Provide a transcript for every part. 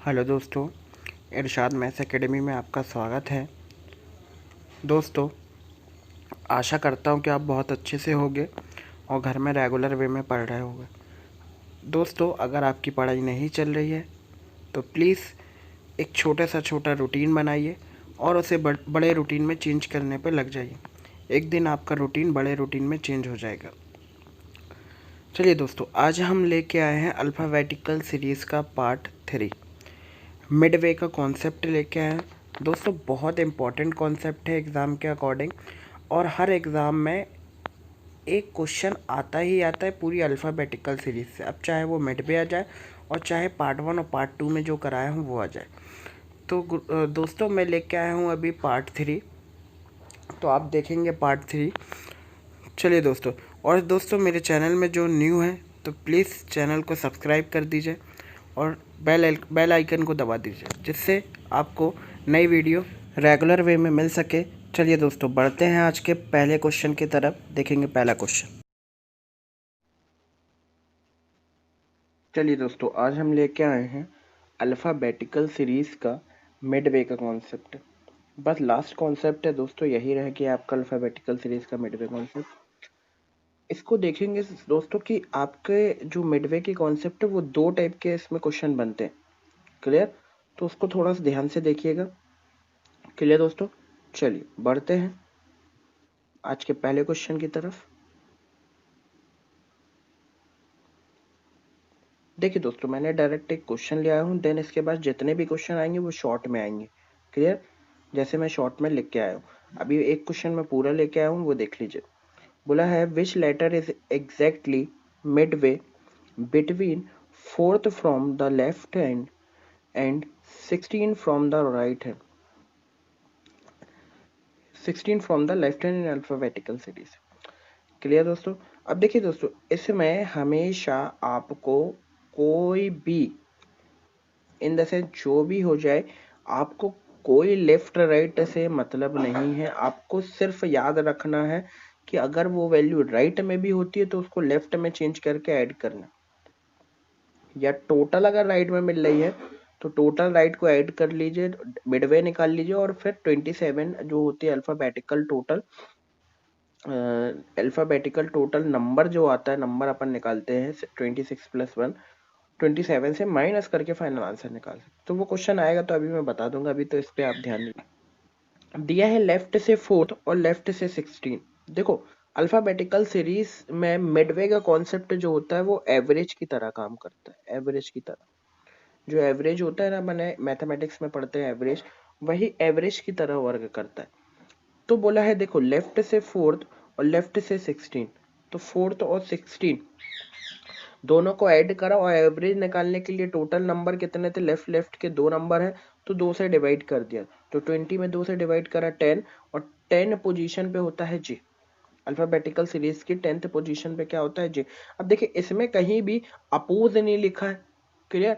Hello दोस्तों, इरशाद maths academy में आपका स्वागत है। दोस्तों, आशा करता हूँ कि आप बहुत अच्छे से होंगे और घर में रेगुलर वे में पढ़ रहे होंगे। दोस्तों, अगर आपकी पढ़ाई नहीं चल रही है तो प्लीज़ एक छोटा रूटीन बनाइए और उसे बड़े रूटीन में चेंज करने पर लग जाइए। एक दिन आपका रूटीन बड़े रूटीन में चेंज हो जाएगा। चलिए दोस्तों, आज हम लेके आए हैं अल्फ़ाबेटिकल सीरीज़ का पार्ट 3। मिडवे का कॉन्सेप्ट लेके आए हैं। दोस्तों, बहुत इम्पॉर्टेंट कॉन्सेप्ट है एग्ज़ाम के अकॉर्डिंग, और हर एग्ज़ाम में एक क्वेश्चन आता ही आता है पूरी अल्फ़ाबेटिकल सीरीज़ से। अब चाहे वो मिडवे आ जाए और चाहे पार्ट 1 और पार्ट 2 में जो कराया हूँ वो आ जाए। तो दोस्तों, मैं लेके आया हूँ अभी पार्ट 3, तो आप देखेंगे पार्ट 3। चलिए दोस्तों, और दोस्तों मेरे चैनल में जो न्यू है तो प्लीज़ चैनल को सब्सक्राइब कर दीजिए और बेल आइकन को दबा दीजिए, जिससे आपको नई वीडियो रेगुलर वे में मिल सके। चलिए दोस्तों, बढ़ते हैं आज के पहले क्वेश्चन की तरफ। देखेंगे पहला क्वेश्चन। चलिए दोस्तों, आज हम लेके आए हैं अल्फ़ाबेटिकल सीरीज़ का मिडवे का कॉन्सेप्ट। बस लास्ट कॉन्सेप्ट है दोस्तों, यही रह गया आपका अल्फ़ाबेटिकल सीरीज़ का मिडवे कॉन्सेप्ट। इसको देखेंगे दोस्तों कि आपके जो मिडवे के कॉन्सेप्ट है वो दो टाइप के इसमें क्वेश्चन बनते हैं। क्लियर? तो उसको थोड़ा सा ध्यान से देखिएगा। क्लियर दोस्तों? चलिए बढ़ते हैं आज के पहले क्वेश्चन की तरफ। देखिए दोस्तों, मैंने डायरेक्ट एक क्वेश्चन लिया हूँ, देन इसके बाद जितने भी क्वेश्चन आएंगे वो शॉर्ट में आएंगे। क्लियर? जैसे मैं शॉर्ट में लिख के आया हूँ, अभी एक क्वेश्चन मैं पूरा लेके आया हूँ, वो देख लीजिए। बोला है which letter is exactly midway between fourth from the left hand and 16 from the right hand. 16 from the left hand in alphabetical series. Clear दोस्तों? अब देखिए दोस्तों, इसमें हमेशा आपको कोई भी इन द सेंस जो भी हो जाए, आपको कोई लेफ्ट राइट से मतलब नहीं है। आपको सिर्फ याद रखना है कि अगर वो वैल्यू राइट में भी होती है तो उसको लेफ्ट में चेंज करके ऐड करना, या टोटल अगर राइट में मिल रही है तो टोटल राइट को ऐड कर लीजिए, मिडवे निकाल लीजिए, और फिर 27 जो होती है अल्फाबेटिकल टोटल नंबर जो आता है, नंबर अपन निकालते हैं 26 प्लस 1, 27 से माइनस करके फाइनल आंसर निकाल सकते। तो वो क्वेश्चन आएगा तो अभी मैं बता दूंगा, अभी तो इस पे आप ध्यान नहीं। दिया है लेफ्ट से फोर्थ और लेफ्ट से 16। देखो, अल्फाबेटिकल सीरीज में मिडवे का कॉन्सेप्ट जो होता है वो एवरेज की तरह काम करता है। एवरेज की तरह, जो एवरेज होता है ना, मैंने मैथमेटिक्स में पढ़ते हैं एवरेज, वही एवरेज की तरह वर्क करता है। तो बोला है देखो, लेफ्ट से फोर्थ और लेफ्ट से 16, तो फोर्थ और 16 दोनों को ऐड करा और एवरेज निकालने के लिए टोटल नंबर कितने थे, लेफ्ट लेफ्ट के दो नंबर है तो 2 से डिवाइड कर दिया, तो 20 में 2 से डिवाइड करा 10, और 10 पोजीशन पे होता है जी। अल्फाबेटिकल सीरीज की 10th पोजीशन पे क्या होता है जी। अब देखिए, इसमें कहीं भी अपोज नहीं लिखा है। क्लियर?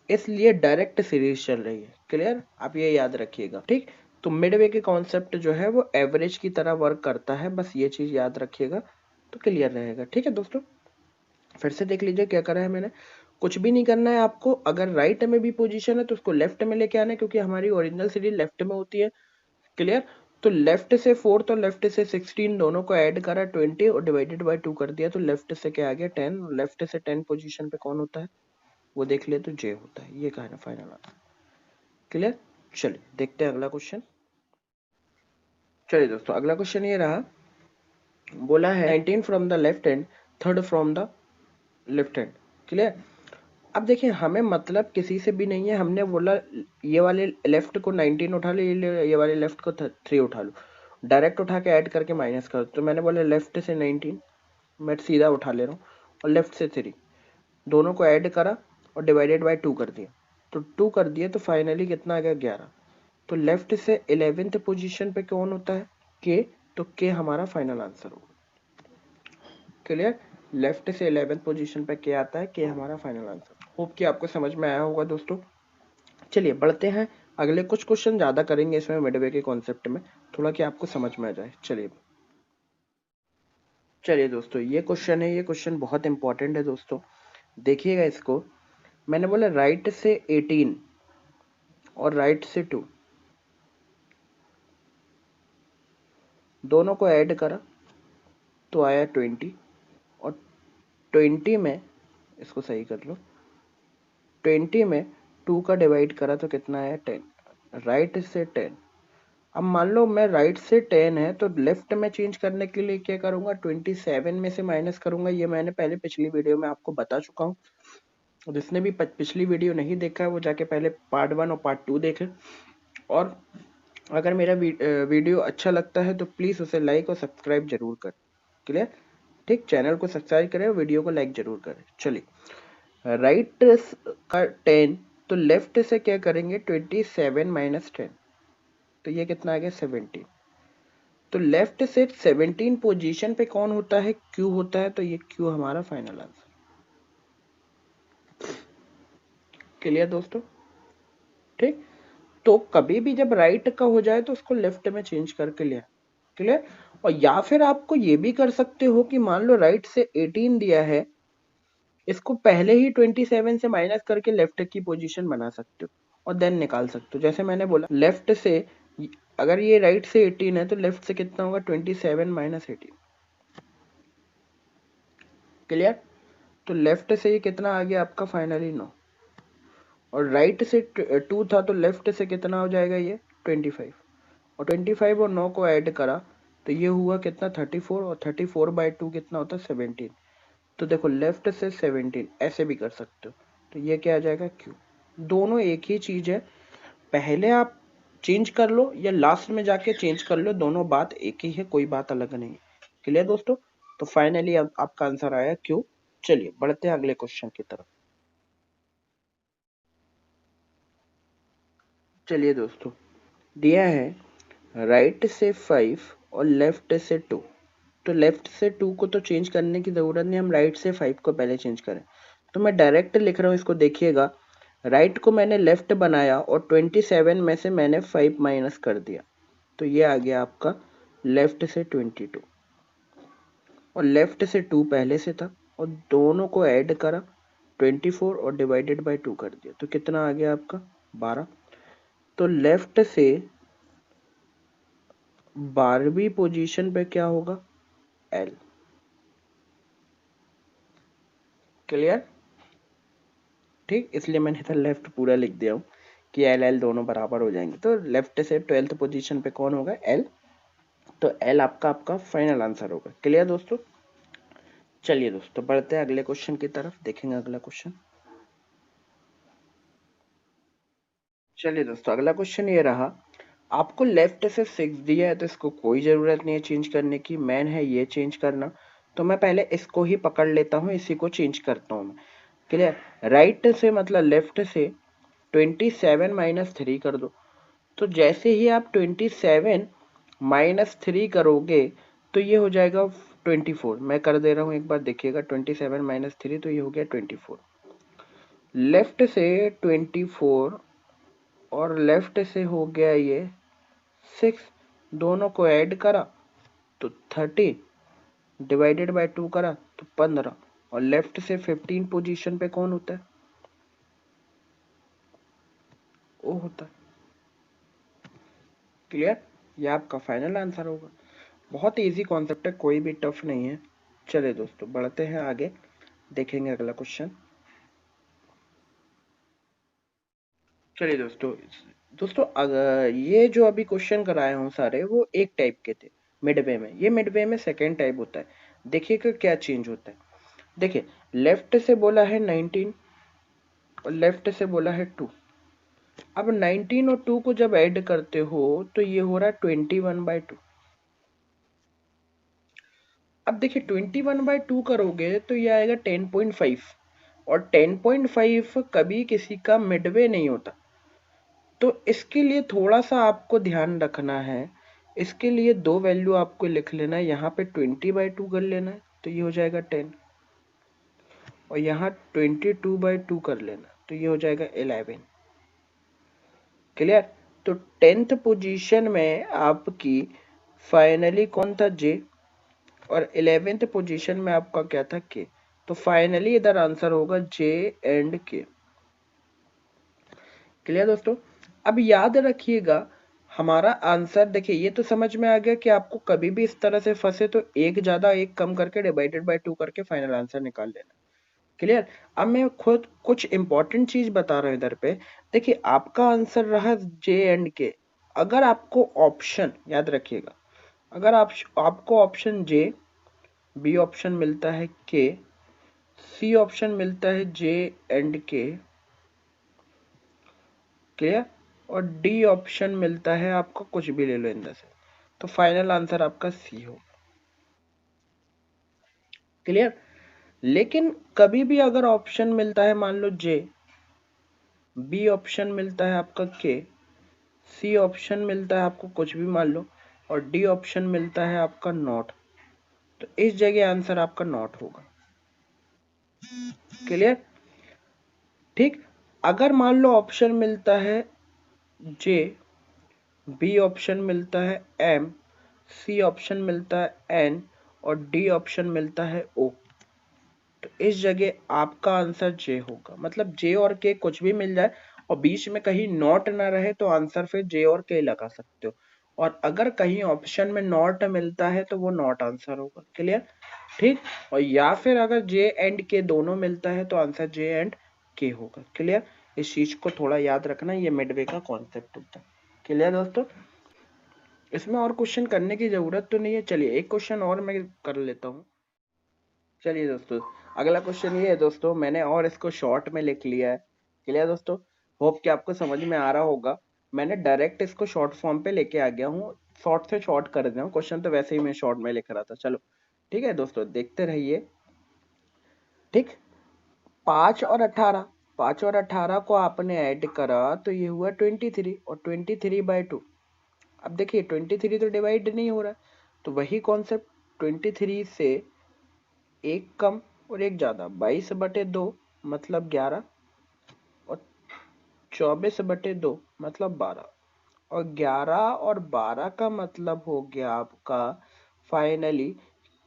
इसलिए डायरेक्ट सीरीज चल रही है। क्लियर? आप ये याद रखिएगा, ठीक। तो मिडवे के कॉन्सेप्ट जो है वो एवरेज की तरह वर्क करता है, बस ये चीज याद रखिएगा तो क्लियर रहेगा। ठीक है दोस्तों, फिर से देख लीजिए क्या करा है मैंने। कुछ भी नहीं करना है आपको, अगर राइट में भी पोजीशन है तो उसको लेफ्ट में लेके आना है, क्योंकि हमारी ओरिजिनल सीरीज लेफ्ट में होती है। क्लियर? तो लेफ्ट से फोर्थ और लेफ्ट से 16 दोनों को ऐड करा 20 और डिवाइडेड बाय 2 कर दिया, तो लेफ्ट से क्या आ गया 10, लेफ्ट से 10 पोजीशन पे कौन होता है वो देख लिया तो जे होता है। ये कहा ना फाइनल आंसर। क्लियर? चलिए देखते हैं अगला क्वेश्चन। चलिए दोस्तों, अगला क्वेश्चन ये रहा। बोला है 19 from the left hand, third from the left hand. Clear? अब देखिए, हमें मतलब किसी से भी नहीं है। हमने बोला ये वाले लेफ्ट को 19 उठा लो, ये वाले लेफ्ट को 3 उठा लो, डायरेक्ट उठा के ऐड करके माइनस कर। तो मैंने बोला लेफ्ट से 19 मैं सीधा उठा ले रहा हूँ, और लेफ्ट से 3 दोनों को ऐड करा और डिवाइडेड बाय 2 कर दिया, तो 2 कर दिया, तो फाइनली कितना आ गया 11। तो लेफ्ट से 11th पोजीशन पे कौन होता है के, तो के हमारा फाइनल आंसर होगा। क्लियर? लेफ्ट से 11th पोजीशन पे के आता है, के हमारा फाइनल आंसर। होप कि आपको समझ में आया होगा दोस्तों। चलिए बढ़ते हैं, अगले कुछ क्वेश्चन ज्यादा करेंगे इसमें मिडवे के कॉन्सेप्ट में, थोड़ा कि आपको समझ में आ जाए। चलिए दोस्तों, ये क्वेश्चन है, ये क्वेश्चन बहुत इंपॉर्टेंट है दोस्तों, देखिएगा इसको। मैंने बोला राइट से 18 और राइट से 2, दोनों को ऐड करा तो आया 20, और 20 में, इसको सही कर लो, 20 में 2 का डिवाइड करा तो कितना आया 10, राइट से 10। अब मान लो मैं राइट से 10 है तो लेफ्ट में चेंज करने के लिए क्या करूंगा, 27 में से माइनस करूंगा। ये मैंने पहले पिछली वीडियो में आपको बता चुका हूँ, जिसने भी पिछली वीडियो नहीं देखा है वो जाके पहले पार्ट 1 और पार्ट 2 देखे। और अगर मेरा वीडियो अच्छा लगता है तो प्लीज़ उसे लाइक और सब्सक्राइब जरूर कर, क्लियर, ठीक, चैनल को सब्सक्राइब करें और वीडियो को लाइक जरूर करें। चलिए, राइट का 10 तो लेफ्ट से क्या करेंगे, 27 माइनस 10, तो ये कितना आ गया 17। तो लेफ्ट से 17 पोजीशन पे कौन होता है, क्यू होता है, तो ये क्यू हमारा फाइनल आंसर। क्लियर दोस्तों, ठीक। तो कभी भी जब राइट का हो जाए तो उसको लेफ्ट में चेंज करके लिया, क्लियर। और या फिर आपको ये भी कर सकते हो कि मान लो राइट से 18 दिया है, इसको पहले ही 27 से माइनस करके लेफ्ट की पोजीशन बना सकते हो और देन निकाल सकते हो। जैसे मैंने बोला लेफ्ट से, अगर ये राइट से 18 है तो लेफ्ट से कितना होगा, 27 माइनस 18, क्लियर। तो लेफ्ट से ये कितना आ गया आपका फाइनली 9, और राइट से 2 था तो लेफ्ट से कितना हो जाएगा ये 25, और 25 और 9 को ऐड करा तो ये हुआ कितना 34, और 34/2 कितना होता है 17। तो देखो लेफ्ट से 17 ऐसे भी कर सकते हो, तो ये क्या आ जाएगा क्यू। दोनों एक ही चीज है, पहले आप चेंज कर लो या लास्ट में जाके चेंज कर लो, दोनों बात एक ही है, कोई बात अलग नहीं है। क्लियर दोस्तों, तो फाइनली अब आपका आंसर आया क्यू। चलिए बढ़ते हैं अगले क्वेश्चन की तरफ। चलिए दोस्तों, दिया है राइट से 5 और लेफ्ट से 2, तो लेफ्ट से 2 को तो चेंज करने की ज़रूरत नहीं, हम राइट से 5 को पहले चेंज करें। तो मैं डायरेक्ट लिख रहा हूँ, इसको देखिएगा, राइट को मैंने लेफ्ट बनाया और 27 में से मैंने 5 माइनस कर दिया, तो ये आ गया आपका लेफ्ट से 22, और लेफ्ट से 2 पहले से था और दोनों को ऐड करा 24 और डिवाइडेड बाय 2 कर दिया, तो कितना आ गया आपका 12। तो लेफ्ट से 12वीं पोजीशन पे क्या होगा, एल, क्लियर, ठीक। इसलिए मैंने इधर लेफ्ट पूरा लिख दिया हूँ कि एल एल दोनों बराबर हो जाएंगे। तो लेफ्ट से 12th पोजीशन पे कौन होगा, एल, तो एल आपका आपका फाइनल आंसर होगा। क्लियर दोस्तों, चलिए दोस्तों बढ़ते हैं अगले क्वेश्चन की तरफ, देखेंगे अगला क्वेश्चन। चलिए दोस्तों अगला क्वेश्चन ये रहा, आपको लेफ्ट से 6 दिया है तो इसको कोई ज़रूरत नहीं है चेंज करने की, मेन है ये चेंज करना। तो मैं पहले इसको ही पकड़ लेता हूँ, इसी को चेंज करता हूँ मैं, क्लियर। राइट से मतलब लेफ्ट से 27 माइनस 3 कर दो, तो जैसे ही आप 27 माइनस 3 करोगे तो ये हो जाएगा 24। मैं कर दे रहा हूँ एक बार देखिएगा, 27 माइनस 3 तो ये हो गया 24। लेफ्ट से 24 और लेफ्ट से हो गया ये 6, दोनों को ऐड करा तो 30, डिवाइडेड बाय 2 करा तो 15, और लेफ्ट से 15 पोजीशन पे कौन होता है, ओ होता है। क्लियर, ये आपका फाइनल आंसर होगा। बहुत इजी कॉन्सेप्ट है, कोई भी टफ नहीं है। चलिए दोस्तों बढ़ते हैं आगे, देखेंगे अगला क्वेश्चन। चलिए दोस्तों, दोस्तों अगर ये जो अभी क्वेश्चन कराए हूँ सारे वो एक टाइप के थे मिडवे में, ये मिडवे में सेकेंड टाइप होता है। देखिएगा क्या चेंज होता है। देखिए लेफ्ट से बोला है 19 और लेफ्ट से बोला है 2। अब 19 और 2 को जब ऐड करते हो तो ये हो रहा है 21/2। अब देखिए 21/2 करोगे तो ये आएगा 10.5, और 10.5 कभी किसी का मिडवे नहीं होता। तो इसके लिए थोड़ा सा आपको ध्यान रखना है, इसके लिए दो वैल्यू आपको लिख लेना है, यहाँ पे 20/2 कर लेना है तो ये हो जाएगा 10, और यहाँ 22/2 कर लेना तो ये हो जाएगा 11। क्लियर, तो 10th पोजीशन में आपकी फाइनली कौन था, जे, और 11th पोजीशन में आपका क्या था, के। तो फाइनली इधर आंसर होगा जे एंड के। क्लियर दोस्तों, अब याद रखिएगा हमारा आंसर, देखिए ये तो समझ में आ गया कि आपको कभी भी इस तरह से फंसे तो एक ज्यादा एक कम करके डिवाइडेड बाय 2 करके फाइनल आंसर निकाल लेना। क्लियर। अब मैं खुद कुछ इंपॉर्टेंट चीज बता रहा हूं इधर पे। देखिए आपका आंसर रहा जे एंड के। अगर आपको ऑप्शन याद रखिएगा, अगर आपको ऑप्शन जे, बी ऑप्शन मिलता है के, सी ऑप्शन मिलता है जे एंड के, क्लियर, और डी ऑप्शन मिलता है आपको कुछ भी ले लो इनमें से, तो फाइनल आंसर आपका सी हो। क्लियर। लेकिन कभी भी अगर ऑप्शन मिलता है मान लो जे, बी ऑप्शन मिलता है आपका के, सी ऑप्शन मिलता है आपको कुछ भी मान लो, और डी ऑप्शन मिलता है आपका नॉट, तो इस जगह आंसर आपका नॉट होगा। क्लियर। ठीक। अगर मान लो ऑप्शन मिलता है जे, बी ऑप्शन मिलता है एम, सी ऑप्शन मिलता है एन, और डी ऑप्शन मिलता है ओ, तो इस जगह आपका आंसर जे होगा। मतलब जे और के कुछ भी मिल जाए और बीच में कहीं नॉट ना रहे तो आंसर फिर जे और के लगा सकते हो, और अगर कहीं ऑप्शन में नॉट मिलता है तो वो नॉट आंसर होगा। क्लियर। ठीक। और या फिर अगर जे एंड के दोनों मिलता है तो आंसर जे एंड के होगा। क्लियर। इस चीज को थोड़ा याद रखना, ये मिडवे का कॉन्सेप्ट होता है। क्लियर दोस्तों। इसमें और क्वेश्चन करने की जरूरत तो नहीं है। चलिए एक क्वेश्चन और मैं कर लेता हूँ। चलिए दोस्तों, अगला क्वेश्चन ये है दोस्तों, मैंने और इसको शॉर्ट में लिख लिया है। क्लियर दोस्तों। होप कि आपको समझ में आ रहा होगा। मैंने डायरेक्ट इसको शॉर्ट फॉर्म पे लेके आ गया हूँ, शॉर्ट से शॉर्ट कर दिया हूँ। क्वेश्चन तो वैसे ही मैं शॉर्ट में लिख रहा था। चलो ठीक है दोस्तों, देखते रहिए। ठीक। 5 और 18, 5 और 18 को आपने ऐड करा तो ये हुआ 23, और 23/2। अब देखिए 23 तो डिवाइड नहीं हो रहा है, तो वही कॉन्सेप्ट, 23 से एक कम और एक ज्यादा, 22/2 मतलब 11, और 24/2 मतलब 12, और 11 और 12 का मतलब हो गया आपका फाइनली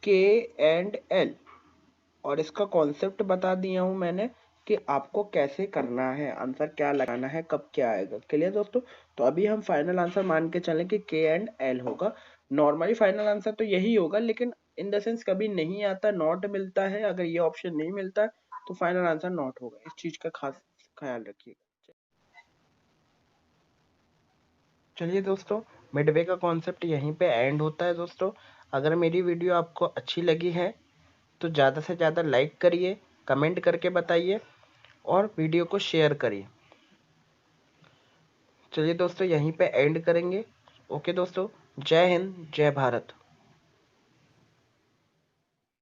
के एंड एल। और इसका कॉन्सेप्ट बता दिया हूं मैंने कि आपको कैसे करना है, आंसर क्या लगाना है, कब क्या आएगा। क्लियर दोस्तों। तो अभी हम फाइनल आंसर मान के चलें कि के एंड एल होगा। नॉर्मली फाइनल आंसर तो यही होगा, लेकिन इन द सेंस कभी नहीं आता, नॉट मिलता है, अगर ये ऑप्शन नहीं मिलता है तो फाइनल आंसर नॉट होगा। इस चीज का खास ख्याल रखिएगा। चलिए दोस्तों, मिडवे का कॉन्सेप्ट यहीं पे एंड होता है दोस्तों। अगर मेरी वीडियो आपको अच्छी लगी है तो ज़्यादा से ज़्यादा लाइक करिए, कमेंट करके बताइए, और वीडियो को शेयर करिए। चलिए दोस्तों, यहीं पे एंड करेंगे। ओके दोस्तों, जय हिंद, जय भारत।